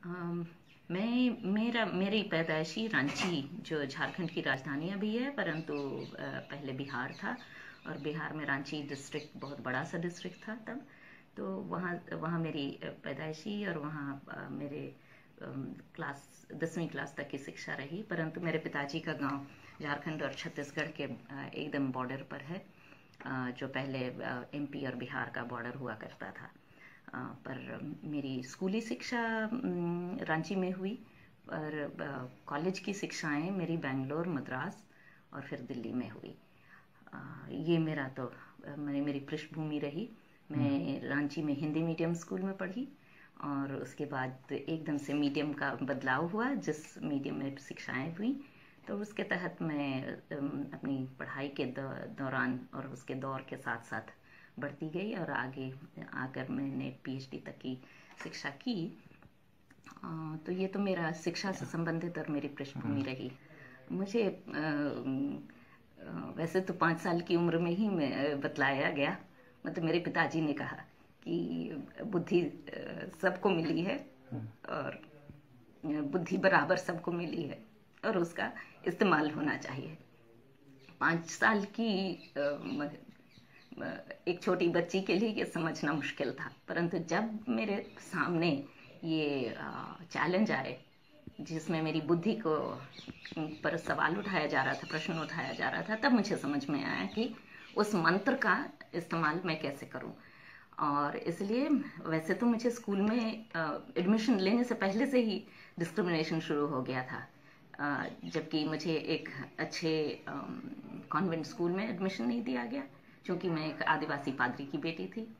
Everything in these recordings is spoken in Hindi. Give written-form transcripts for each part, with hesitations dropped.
अम, मेरी पैदाइशी रांची जो झारखंड की राजधानी अभी है, परंतु पहले बिहार था। और बिहार में रांची डिस्ट्रिक्ट बहुत बड़ा सा डिस्ट्रिक्ट था तब। तो वहाँ वहाँ मेरी पैदाइशी और वहाँ मेरे क्लास 10वीं क्लास तक की शिक्षा रही। परंतु मेरे पिताजी का गांव झारखंड और छत्तीसगढ़ के एकदम बॉर्डर पर है, जो पहले एमपी और बिहार का बॉर्डर हुआ करता था। पर मेरी स्कूली शिक्षा रांची में हुई। पर कॉलेज की शिक्षाएं मेरी बेंगलोर, मद्रास और फिर दिल्ली में हुई। ये मेरा तो मेरी पृष्ठभूमि रही। मैं रांची में हिंदी मीडियम स्कूल में पढ़ी और उसके बाद एकदम से मीडियम का बदलाव हुआ, जिस मीडियम में शिक्षाएं हुई। तो उसके तहत मैं अपनी पढ़ाई के दौरान और उसके दौर के साथ साथ बढ़ती गई और आगे आकर मैंने पीएचडी तक की शिक्षा की। तो ये तो मेरा शिक्षा से संबंधित और मेरी पृष्ठभूमि रही। मुझे वैसे तो 5 साल की उम्र में ही मैं बतलाया गया। मतलब मेरे पिताजी ने कहा कि बुद्धि सबको मिली है और बुद्धि बराबर सबको मिली है और उसका इस्तेमाल होना चाहिए। 5 साल की एक छोटी बच्ची के लिए ये समझना मुश्किल था, परंतु जब मेरे सामने ये चैलेंज आए जिसमें मेरी बुद्धि को पर सवाल उठाया जा रहा था, प्रश्न उठाया जा रहा था, तब मुझे समझ में आया कि उस मंत्र का इस्तेमाल मैं कैसे करूं। और इसलिए वैसे तो मुझे स्कूल में एडमिशन लेने से पहले से ही डिस्क्रिमिनेशन शुरू हो गया था, जबकि मुझे एक अच्छे कॉन्वेंट स्कूल में एडमिशन नहीं दिया गया, क्योंकि मैं एक आदिवासी पादरी की बेटी थी।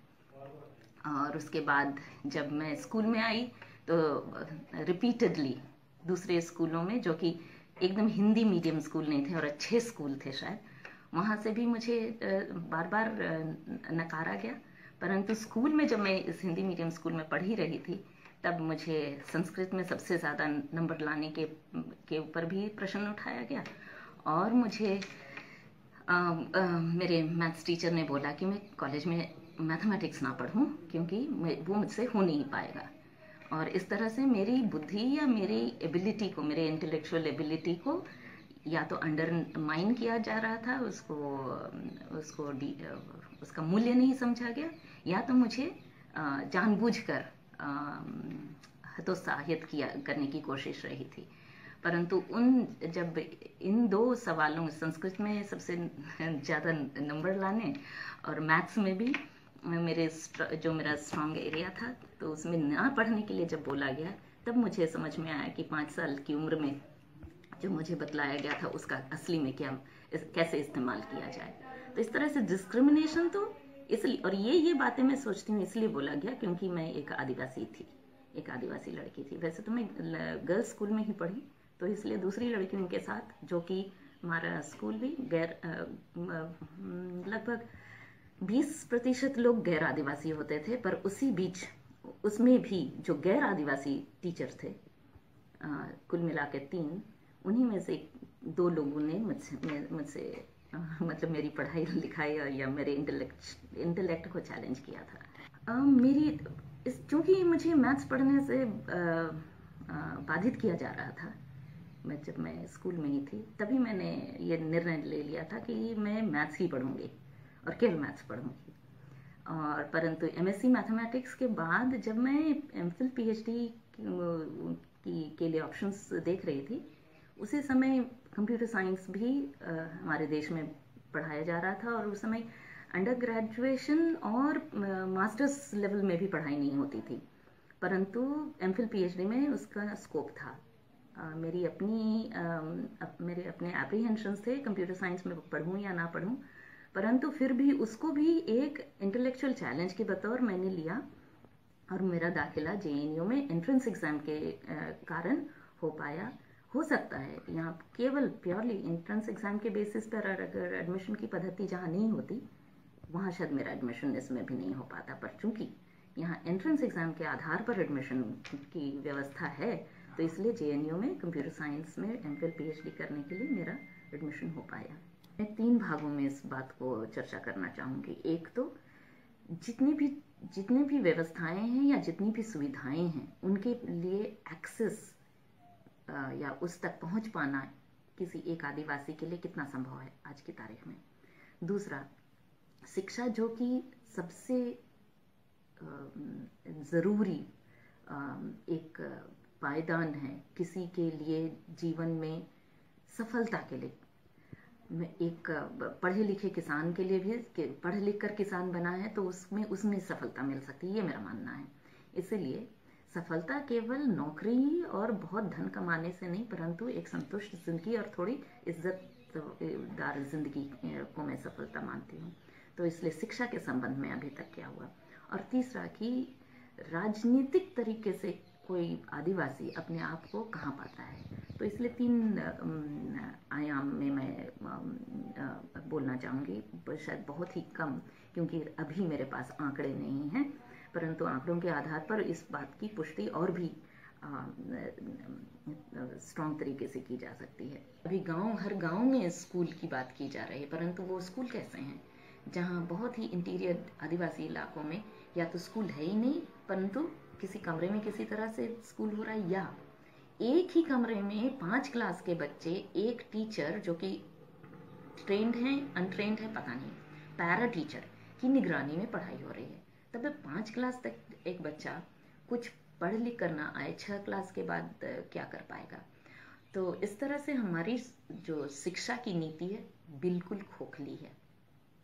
और उसके बाद जब मैं स्कूल में आई तो रिपीटेडली दूसरे स्कूलों में, जो कि एकदम हिंदी मीडियम स्कूल नहीं थे और अच्छे स्कूल थे शायद, वहाँ से भी मुझे बार बार नकारा गया। परंतु स्कूल में जब मैं इस हिंदी मीडियम स्कूल में पढ़ ही रही थी, तब मुझे संस्कृत में सबसे ज़्यादा नंबर लाने के ऊपर भी प्रश्न उठाया गया। और मुझे मेरे मैथ्स टीचर ने बोला कि मैं कॉलेज में मैथमेटिक्स ना पढ़ूं, क्योंकि वो मुझसे हो नहीं पाएगा। और इस तरह से मेरी बुद्धि या मेरी एबिलिटी को, मेरे इंटेलेक्चुअल एबिलिटी को या तो अंडरमाइन किया जा रहा था, उसको उसका मूल्य नहीं समझा गया, या तो मुझे जानबूझकर हतोत्साहित किया करने की कोशिश रही थी। परंतु जब इन दो सवालों, संस्कृत में सबसे ज़्यादा नंबर लाने और मैथ्स में भी जो मेरा स्ट्रॉन्ग एरिया था, तो उसमें ना पढ़ने के लिए जब बोला गया, तब मुझे समझ में आया कि 5 साल की उम्र में जो मुझे बतलाया गया था उसका असली में कैसे इस्तेमाल किया जाए। तो इस तरह से डिस्क्रिमिनेशन तो इसलिए, और ये बातें मैं सोचती हूँ इसलिए बोला गया क्योंकि मैं एक आदिवासी थी, एक आदिवासी लड़की थी। वैसे तो मैं गर्ल्स स्कूल में ही पढ़ी, तो इसलिए दूसरी लड़कियों के साथ, जो कि हमारा स्कूल भी गैर लगभग 20% लोग गैर आदिवासी होते थे, पर उसी बीच उसमें भी जो गैर आदिवासी टीचर थे, कुल मिला के 3, उन्हीं में से 2 लोगों ने मुझसे मतलब मेरी पढ़ाई लिखाई या मेरे इंटेलेक्ट को चैलेंज किया था। मेरी चूंकि मुझे मैथ्स पढ़ने से बाधित किया जा रहा था, जब मैं स्कूल में ही थी, तभी मैंने ये निर्णय ले लिया था कि मैं मैथ्स ही पढ़ूंगी और केवल मैथ्स पढ़ूंगी। और परंतु एमएससी मैथमेटिक्स के बाद जब मैं एमफिल पीएचडी के लिए ऑप्शंस देख रही थी, उसी समय कंप्यूटर साइंस भी हमारे देश में पढ़ाया जा रहा था। और उस समय अंडर ग्रेजुएशन और मास्टर्स लेवल में भी पढ़ाई नहीं होती थी, परंतु एमफिल पीएचडी में उसका स्कोप था। मेरे अपने एप्रीहेंशंस थे कंप्यूटर साइंस में पढ़ूं या ना पढ़ूं, परंतु फिर भी उसको भी एक इंटेलेक्चुअल चैलेंज के बतौर मैंने लिया। और मेरा दाखिला जेएनयू में एंट्रेंस एग्जाम के कारण हो पाया। हो सकता है यहाँ केवल प्योरली एंट्रेंस एग्जाम के बेसिस पर अगर एडमिशन की पद्धति जहाँ नहीं होती, वहाँ शायद मेरा एडमिशन इसमें भी नहीं हो पाता। पर चूंकि यहाँ एंट्रेंस एग्जाम के आधार पर एडमिशन की व्यवस्था है, तो इसलिए जेएनयू में कंप्यूटर साइंस में एमफिल पीएचडी करने के लिए मेरा एडमिशन हो पाया। मैं 3 भागों में इस बात को चर्चा करना चाहूँगी। एक तो जितनी भी जितने भी व्यवस्थाएं हैं या जितनी भी सुविधाएं हैं उनके लिए एक्सेस या उस तक पहुंच पाना किसी एक आदिवासी के लिए कितना संभव है आज की तारीख में। दूसरा, शिक्षा जो कि सबसे ज़रूरी एक पायदान है किसी के लिए जीवन में सफलता के लिए। एक पढ़े लिखे किसान के लिए भी, पढ़ लिख कर किसान बना है तो उसमें सफलता मिल सकती है, ये मेरा मानना है। इसलिए सफलता केवल नौकरी और बहुत धन कमाने से नहीं, परंतु एक संतुष्ट जिंदगी और थोड़ी इज्जतदार जिंदगी को मैं सफलता मानती हूँ। तो इसलिए शिक्षा के संबंध में अभी तक क्या हुआ। और तीसरा कि राजनीतिक तरीके से कोई आदिवासी अपने आप को कहाँ पाता है। तो इसलिए 3 आयाम में मैं बोलना चाहूँगी, शायद बहुत ही कम, क्योंकि अभी मेरे पास आंकड़े नहीं हैं, परंतु आंकड़ों के आधार पर इस बात की पुष्टि और भी स्ट्रॉन्ग तरीके से की जा सकती है। अभी हर गांव में स्कूल की बात की जा रही है, परंतु वो स्कूल कैसे हैं जहां बहुत ही इंटीरियर आदिवासी इलाकों में या तो स्कूल है ही नहीं, परंतु किसी कमरे में किसी तरह से स्कूल हो रहा है, या एक ही कमरे में 5 क्लास के बच्चे, एक टीचर जो कि ट्रेंड है अनट्रेंड है पता नहीं, पैरा टीचर की निगरानी में पढ़ाई हो रही है। तब 5 क्लास तक एक बच्चा कुछ पढ़ लिख कर ना आए, 6 क्लास के बाद क्या कर पाएगा। तो इस तरह से हमारी जो शिक्षा की नीति है बिल्कुल खोखली है।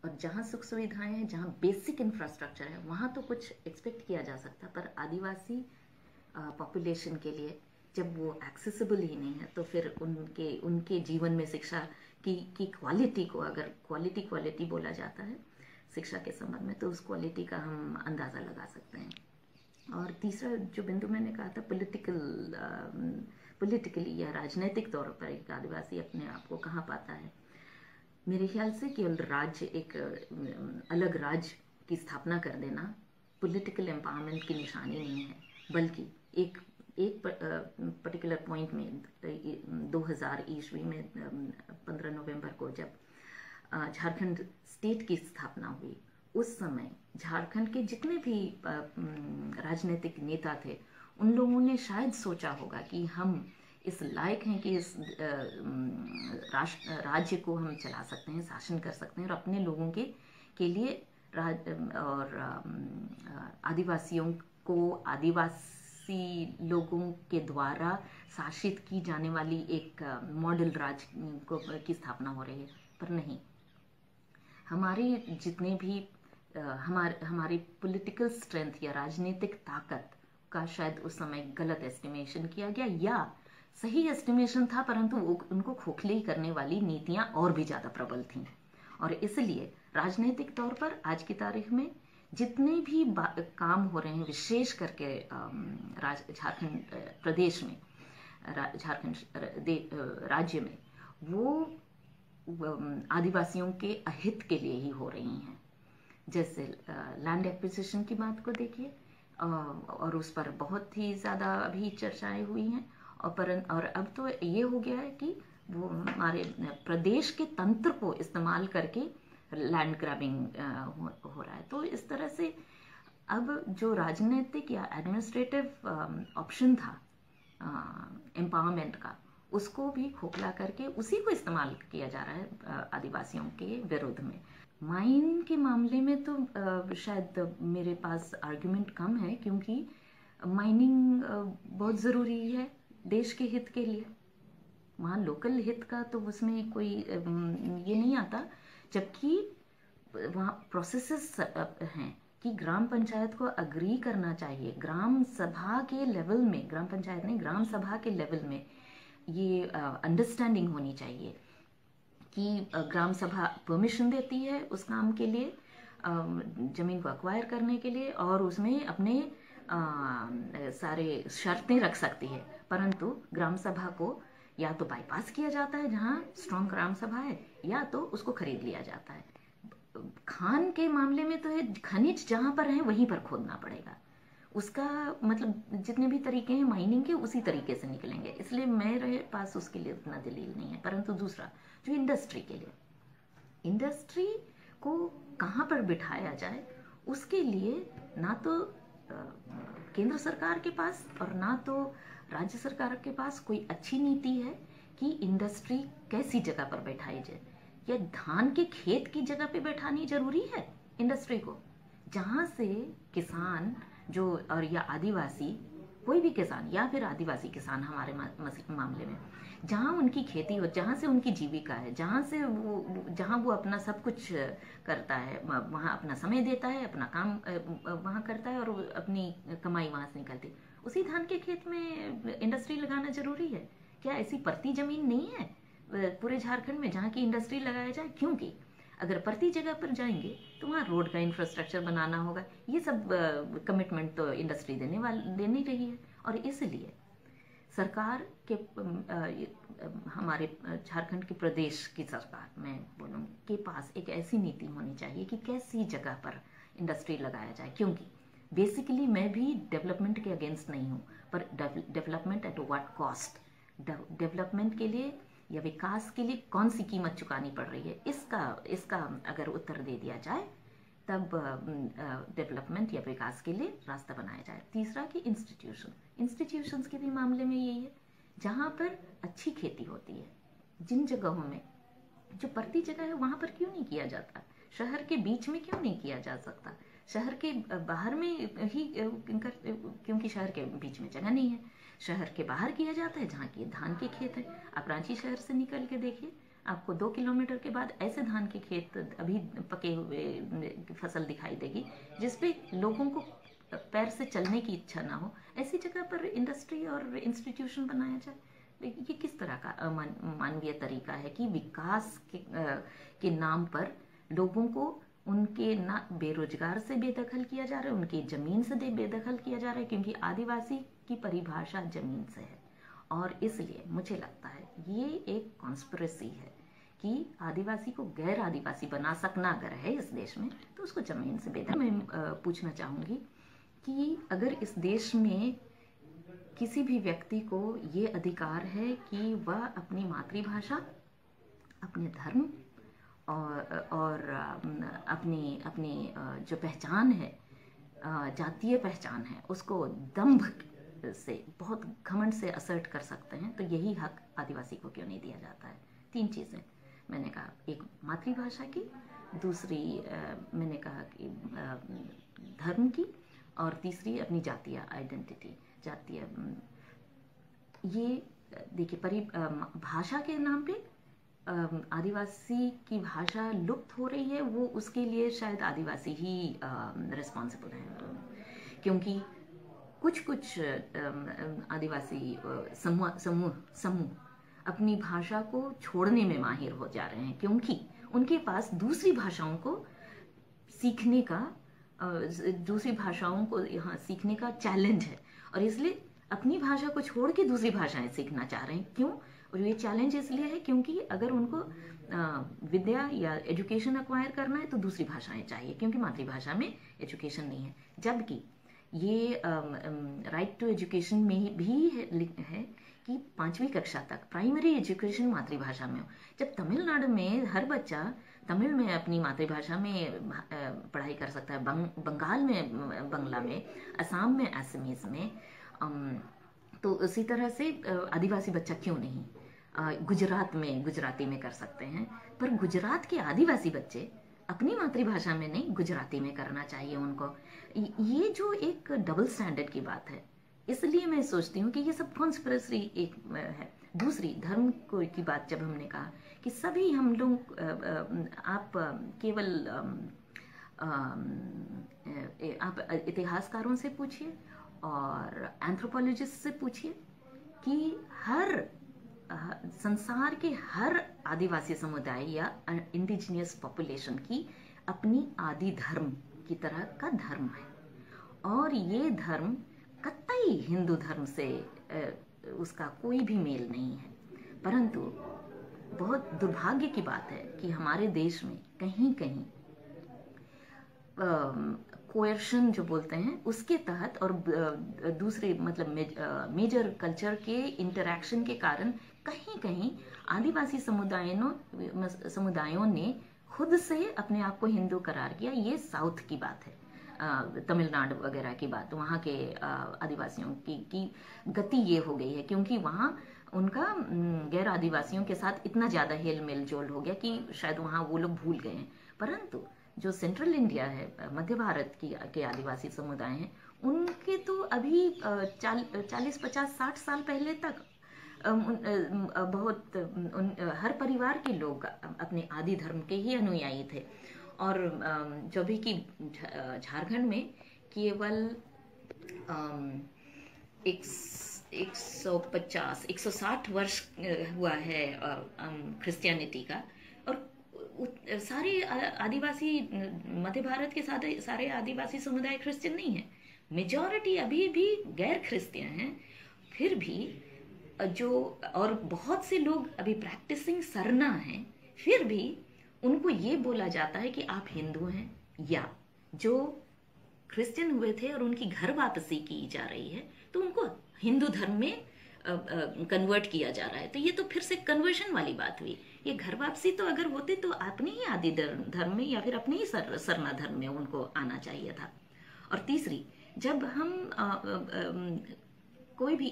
और जहाँ सुख सुविधाएं हैं, जहाँ बेसिक इंफ्रास्ट्रक्चर है, वहाँ तो कुछ एक्सपेक्ट किया जा सकता, पर आदिवासी पॉपुलेशन के लिए जब वो एक्सेसिबल ही नहीं है तो फिर उनके जीवन में शिक्षा की क्वालिटी को, अगर क्वालिटी बोला जाता है शिक्षा के संबंध में, तो उस क्वालिटी का हम अंदाज़ा लगा सकते हैं। और तीसरा जो बिंदु मैंने कहा था, पॉलिटिकली या राजनीतिक तौर पर एक आदिवासी अपने आप को कहाँ पाता है। मेरे ख्याल से केवल एक अलग राज्य की स्थापना कर देना पॉलिटिकल एम्पावरमेंट की निशानी नहीं है, बल्कि एक पर्टिकुलर पॉइंट में 2000 ईस्वी में 15 नवंबर को जब झारखंड स्टेट की स्थापना हुई, उस समय झारखंड के जितने भी राजनीतिक नेता थे उन लोगों ने शायद सोचा होगा कि हम इस लायक हैं कि इस राज्य को हम चला सकते हैं, शासन कर सकते हैं और अपने लोगों के लिए और आदिवासियों को आदिवासी लोगों के द्वारा शासित की जाने वाली एक मॉडल राज्य की स्थापना हो रही है। पर नहीं, हमारी जितने भी हमारी पॉलिटिकल स्ट्रेंथ या राजनीतिक ताकत का शायद उस समय गलत एस्टिमेशन किया गया, या सही एस्टिमेशन था परंतु उनको खोखली करने वाली नीतियां और भी ज़्यादा प्रबल थीं। और इसलिए राजनीतिक तौर पर आज की तारीख में जितने भी काम हो रहे हैं, विशेष करके झारखंड प्रदेश में, झारखंड राज्य में, वो आदिवासियों के अहित के लिए ही हो रही हैं। जैसे लैंड एक्विजिशन की बात को देखिए, और उस पर बहुत ही ज़्यादा अभी चर्चाएं हुई हैं, और अब तो ये हो गया है कि वो हमारे प्रदेश के तंत्र को इस्तेमाल करके लैंड ग्रैबिंग हो रहा है। तो इस तरह से अब जो राजनीतिक या एडमिनिस्ट्रेटिव ऑप्शन था एम्पावरमेंट का, उसको भी खोखला करके उसी को इस्तेमाल किया जा रहा है आदिवासियों के विरोध में। माइन के मामले में तो शायद मेरे पास आर्गुमेंट कम है, क्योंकि माइनिंग बहुत ज़रूरी है देश के हित के लिए। वहाँ लोकल हित का तो उसमें कोई ये नहीं आता, जबकि वहाँ प्रोसेसेस हैं कि ग्राम पंचायत को अग्री करना चाहिए, ग्राम सभा के लेवल में, ग्राम पंचायत नहीं, ग्राम सभा के लेवल में ये अंडरस्टैंडिंग होनी चाहिए कि ग्राम सभा परमिशन देती है उस काम के लिए, ज़मीन को एक्वायर करने के लिए, और उसमें अपने सारे शर्तें रख सकती है, परंतु ग्राम सभा को या तो बाईपास किया जाता है जहाँ स्ट्रॉन्ग ग्राम सभा है, या तो उसको खरीद लिया जाता है। खान के मामले में तो है, खनिज जहाँ पर है वहीं पर खोदना पड़ेगा, उसका मतलब जितने भी तरीके हैं माइनिंग के उसी तरीके से निकलेंगे, इसलिए मेरे पास उसके लिए उतना दलील नहीं है। परंतु दूसरा जो इंडस्ट्री के लिए, इंडस्ट्री को कहाँ पर बिठाया जाए उसके लिए ना तो केंद्र सरकार के पास और ना तो राज्य सरकार के पास कोई अच्छी नीति है कि इंडस्ट्री कैसी जगह पर बैठाई जाए। या धान के खेत की जगह पे बैठानी जरूरी है इंडस्ट्री को, जहाँ से किसान जो और या आदिवासी, कोई भी किसान या फिर आदिवासी किसान हमारे मामले में, जहाँ उनकी खेती हो, जहाँ से उनकी जीविका है, जहाँ वो अपना सब कुछ करता है, वहाँ अपना समय देता है, अपना काम वहाँ करता है और अपनी कमाई वहाँ से निकलती है, उसी धान के खेत में इंडस्ट्री लगाना जरूरी है क्या? ऐसी परती जमीन नहीं है पूरे झारखंड में जहाँ की इंडस्ट्री लगाया जाए? क्योंकि अगर परती जगह पर जाएंगे तो वहाँ रोड का इंफ्रास्ट्रक्चर बनाना होगा। ये सब कमिटमेंट तो इंडस्ट्री देनी रही है। और इसलिए सरकार के हमारे झारखंड के प्रदेश की सरकार, मैं बोलूँ, के पास एक ऐसी नीति होनी चाहिए कि कैसी जगह पर इंडस्ट्री लगाया जाए। क्योंकि बेसिकली मैं भी डेवलपमेंट के अगेंस्ट नहीं हूँ, पर development at what cost? Development के लिए या विकास के लिए कौन सी कीमत चुकानी पड़ रही है, इसका अगर उत्तर दे दिया जाए तब डेवलपमेंट या विकास के लिए रास्ता बनाया जाए। तीसरा कि इंस्टीट्यूशंस के भी मामले में यही है, जहाँ पर अच्छी खेती होती है, जिन जगहों में जो परती जगह है वहाँ पर क्यों नहीं किया जाता? शहर के बीच में क्यों नहीं किया जा सकता? शहर के बाहर में ही क्योंकि शहर के बीच में जगह नहीं है, शहर के बाहर किया जाता है जहाँ की धान के खेत है। आप रांची शहर से निकल के देखिए, आपको 2 किलोमीटर के बाद ऐसे धान के खेत अभी पके हुए फसल दिखाई देगी जिसपे लोगों को पैर से चलने की इच्छा ना हो। ऐसी जगह पर इंडस्ट्री और इंस्टीट्यूशन बनाया जाए, ये किस तरह का अमानवीय तरीका है कि विकास के नाम पर लोगों को उनके ना बेरोजगार से बेदखल किया जा रहा है, उनकी जमीन से बेदखल किया जा रहा है, क्योंकि आदिवासी की परिभाषा जमीन से है। और इसलिए मुझे लगता है ये एक कॉन्स्पिरेसी है कि आदिवासी को गैर आदिवासी बना सकना अगर है इस देश में तो उसको जमीन से बेदखल। मैं पूछना चाहूँगी कि अगर इस देश में किसी भी व्यक्ति को ये अधिकार है कि वह अपनी मातृभाषा, अपने धर्म और अपनी जो पहचान है, जातीय पहचान है, उसको दंभ से, बहुत घमंड से असर्ट कर सकते हैं, तो यही हक आदिवासी को क्यों नहीं दिया जाता है? 3 चीज़ें मैंने कहा, एक मातृभाषा की, दूसरी मैंने कहा कि धर्म की, और तीसरी अपनी जातीय आइडेंटिटी, जातीय। ये देखिए भाषा के नाम पे आदिवासी की भाषा लुप्त हो रही है, वो उसके लिए शायद आदिवासी ही रिस्पॉन्सिबल है, क्योंकि कुछ आदिवासी समूह अपनी भाषा को छोड़ने में माहिर हो जा रहे हैं, क्योंकि उनके पास दूसरी भाषाओं को सीखने का चैलेंज है, और इसलिए अपनी भाषा को छोड़ के दूसरी भाषाएं सीखना चाह रहे हैं। क्यों? और ये चैलेंज इसलिए है क्योंकि अगर उनको विद्या या एजुकेशन एक्वायर करना है तो दूसरी भाषाएं चाहिए, क्योंकि मातृभाषा में एजुकेशन नहीं है। जबकि ये राइट टू एजुकेशन में भी है कि 5वीं कक्षा तक प्राइमरी एजुकेशन मातृभाषा में हो। जब तमिलनाडु में हर बच्चा तमिल में अपनी मातृभाषा में पढ़ाई कर सकता है, बंगाल में बंगला में, असम में असमीज में, तो उसी तरह से आदिवासी बच्चा क्यों नहीं गुजरात में गुजराती में कर सकते हैं। पर गुजरात के आदिवासी बच्चे अपनी मातृभाषा में नहीं, गुजराती में करना चाहिए उनको। ये जो एक डबल स्टैंडर्ड की बात है, इसलिए मैं सोचती हूँ कि ये सब कॉन्स्पिरेसी एक है। दूसरी धर्म की बात जब हमने कहा कि सभी हम लोग, आप केवल आप इतिहासकारों से पूछिए और एंथ्रोपोलॉजिस्ट से पूछिए कि हर संसार के हर आदिवासी समुदाय या इंडिजिनियस पॉपुलेशन की अपनी आदि धर्म की तरह का धर्म है, और ये धर्म कतई हिंदू धर्म से उसका कोई भी मेल नहीं है। परंतु बहुत दुर्भाग्य की बात है कि हमारे देश में कहीं कहीं कोएर्शन जो बोलते हैं उसके तहत और दूसरे मतलब मेजर कल्चर के इंटरैक्शन के कारण कहीं कहीं आदिवासी समुदायों ने खुद से अपने आप को हिंदू करार किया। ये साउथ की बात है। तमिलनाडु वगैरह की बात, वहाँ के आदिवासियों की गति ये हो गई है क्योंकि वहाँ उनका गैर आदिवासियों के साथ इतना ज़्यादा हेल मेल जोल हो गया कि शायद वहाँ वो लोग भूल गए हैं। परंतु जो सेंट्रल इंडिया है, मध्य भारत के आदिवासी समुदाय हैं, उनके तो अभी 40, 50, 60 साल पहले तक बहुत हर परिवार के लोग अपने आदि धर्म के ही अनुयायी थे। और जो भी कि झारखंड में केवल एक 150, 160 वर्ष हुआ है क्रिश्चियनिटी का। और सारे आदिवासी, मध्य भारत के सारे आदिवासी समुदाय क्रिश्चियन नहीं है, मेजॉरिटी अभी भी गैर क्रिश्चियन हैं। फिर भी जो, और बहुत से लोग अभी प्रैक्टिसिंग सरना हैं, फिर भी उनको ये बोला जाता है कि आप हिंदू हैं, या जो क्रिश्चियन हुए थे और उनकी घर वापसी की जा रही है तो उनको हिंदू धर्म में कन्वर्ट किया जा रहा है। तो ये तो फिर से कन्वर्शन वाली बात हुई। ये घर वापसी तो अगर होते तो अपने ही आदि धर्म में या फिर अपने ही सरना धर्म में उनको आना चाहिए था। और तीसरी, जब हम कोई भी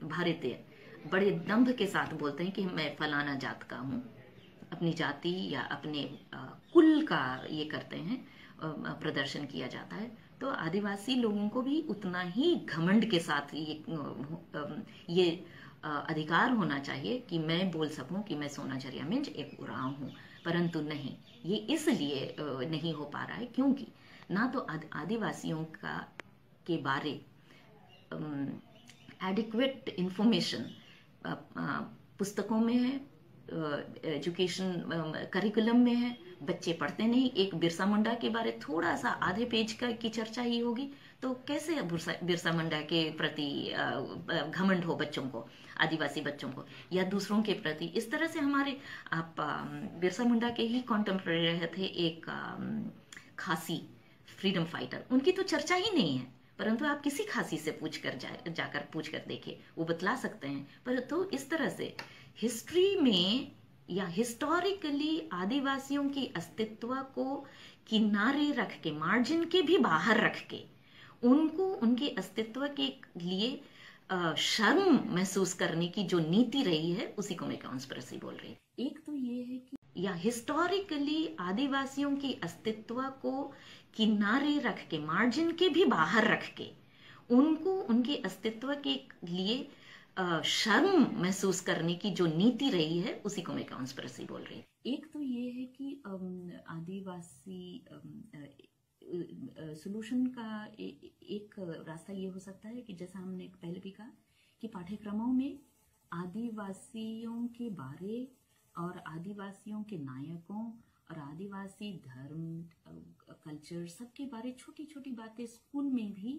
भारतीय बड़े दंभ के साथ बोलते हैं कि मैं फलाना जात का हूँ, अपनी जाति या अपने कुल का ये करते हैं, प्रदर्शन किया जाता है, तो आदिवासी लोगों को भी उतना ही घमंड के साथ ये अधिकार होना चाहिए कि मैं बोल सकूं कि मैं सोना झरिया मिंज एक उरांव हूँ। परंतु नहीं, ये इसलिए नहीं हो पा रहा है क्योंकि ना तो आदिवासियों का के बारे एडिक्वेट इंफॉर्मेशन पुस्तकों में है, एजुकेशन करिकुलम में है, बच्चे पढ़ते नहीं। एक बिरसा मुंडा के बारे थोड़ा सा आधे पेज की चर्चा ही होगी तो कैसे बिरसा मुंडा के प्रति घमंड हो बच्चों को, आदिवासी बच्चों को या दूसरों के प्रति। इस तरह से हमारे आप बिरसा मुंडा के ही कॉन्टेम्पररी रहे थे एक खासी फ्रीडम फाइटर, उनकी तो चर्चा ही नहीं है। परंतु आप किसी खासी से जाकर पूछ कर देखिए, वो बतला सकते हैं। पर तो इस तरह से हिस्ट्री में या हिस्टोरिकली आदिवासियों के अस्तित्व को किनारे रख के, मार्जिन के भी बाहर रख के, उनको उनके अस्तित्व के लिए शर्म महसूस करने की जो नीति रही है, उसी को मैं कॉन्स्पिरेसी बोल रही हूँ। एक तो ये है कि या हिस्टोरिकली आदिवासियों के अस्तित्व को किनारे रख के, मार्जिन के भी बाहर रख के, उनको उनके अस्तित्व के लिए शर्म महसूस करने की जो नीति रही है, उसी को मैं कॉन्स्पिरेसी बोल रही हूँ। एक तो ये है कि आदिवासी सोल्यूशन का एक रास्ता ये हो सकता है कि जैसा हमने पहले भी कहा कि पाठ्यक्रमों में आदिवासियों के बारे और आदिवासियों के नायकों और आदिवासी धर्म, कल्चर, सबके बारे छोटी छोटी बातें स्कूल में भी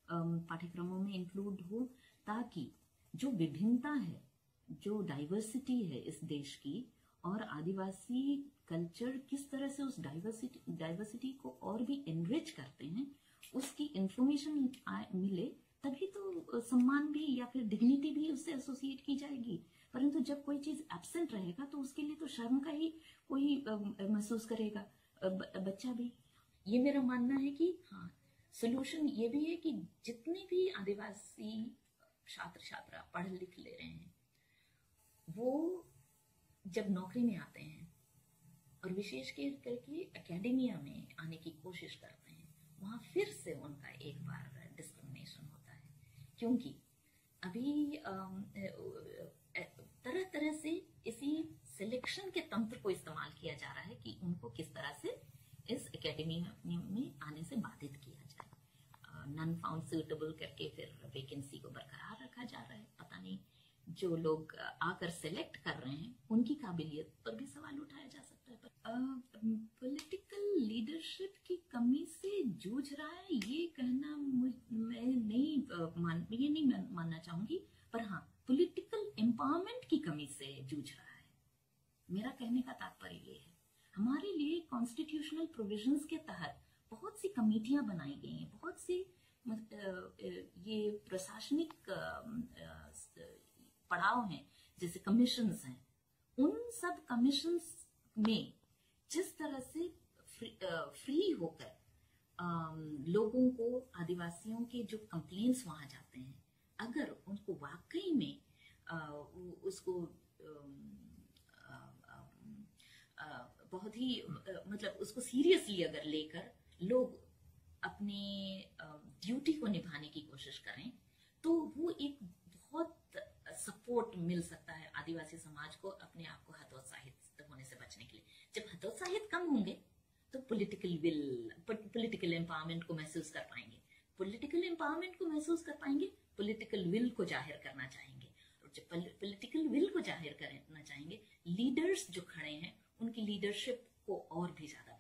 पाठ्यक्रमों में इंक्लूड हो, ताकि जो विभिन्नता है, जो डाइवर्सिटी है इस देश की, और आदिवासी कल्चर किस तरह से उस डाइवर्सिटी को और भी एनरिच करते हैं, उसकी इंफॉर्मेशन मिले, तभी तो सम्मान भी या फिर डिग्निटी भी उससे एसोसिएट की जाएगी। परंतु जब कोई चीज एब्सेंट रहेगा तो उसके लिए तो शर्म का ही कोई महसूस करेगा, बच्चा भी। ये मेरा मानना है कि हाँ, सोल्यूशन ये भी है कि जितने भी आदिवासी छात्र छात्रा पढ़ लिख ले रहे हैं, वो जब नौकरी में आते हैं और विशेष करके एकेडमिया में आने की कोशिश करते हैं, वहां फिर से उनका एक बार डिस्क्रिमिनेशन होता है। क्योंकि अभी तरह तरह से इसी सिलेक्शन के तंत्र को इस्तेमाल किया जा रहा है कि उनको किस तरह से इस एकेडमी में आने से बाधित किया जाए। नन फाउंड सूटेबल करके फिर वैकेंसी को बरकरार रखा जा रहा है। पता नहीं जो लोग आकर सिलेक्ट कर रहे हैं उनकी काबिलियत पर भी सवाल उठाया जा सकता है। पॉलिटिकल लीडरशिप की कमी से जूझ रहा है, ये कहना मैं नहीं मानना चाहूंगी, पर हाँ, पॉलिटिकल एम्पावरमेंट की कमी से जूझ रहा है। मेरा कहने का तात्पर्य ये है, हमारे लिए कॉन्स्टिट्यूशनल प्रोविजंस के तहत बहुत सी कमेटियां बनाई गई हैं, बहुत सी ये प्रशासनिक पड़ाव हैं, जैसे कमीशंस हैं। उन सब कमीशंस में जिस तरह से फ्री होकर लोगों को, आदिवासियों के जो कंप्लेंट्स वहां जाते हैं, अगर उनको वाकई में उसको बहुत ही मतलब उसको सीरियसली अगर लेकर लोग अपने ड्यूटी को निभाने की कोशिश करें, तो वो एक बहुत सपोर्ट मिल सकता है आदिवासी समाज को अपने आप को हतोत्साहित होने से बचने के लिए। जब हतोत्साहित कम होंगे तो पॉलिटिकल एम्पावरमेंट को महसूस कर पाएंगे, पॉलिटिकल एम्पावरमेंट को महसूस कर पाएंगे, पॉलिटिकल विल को जाहिर करना चाहेंगे, और जब पॉलिटिकल विल को जाहिर करना चाहेंगे, लीडर्स जो खड़े हैं उनकी लीडरशिप को और भी ज्यादा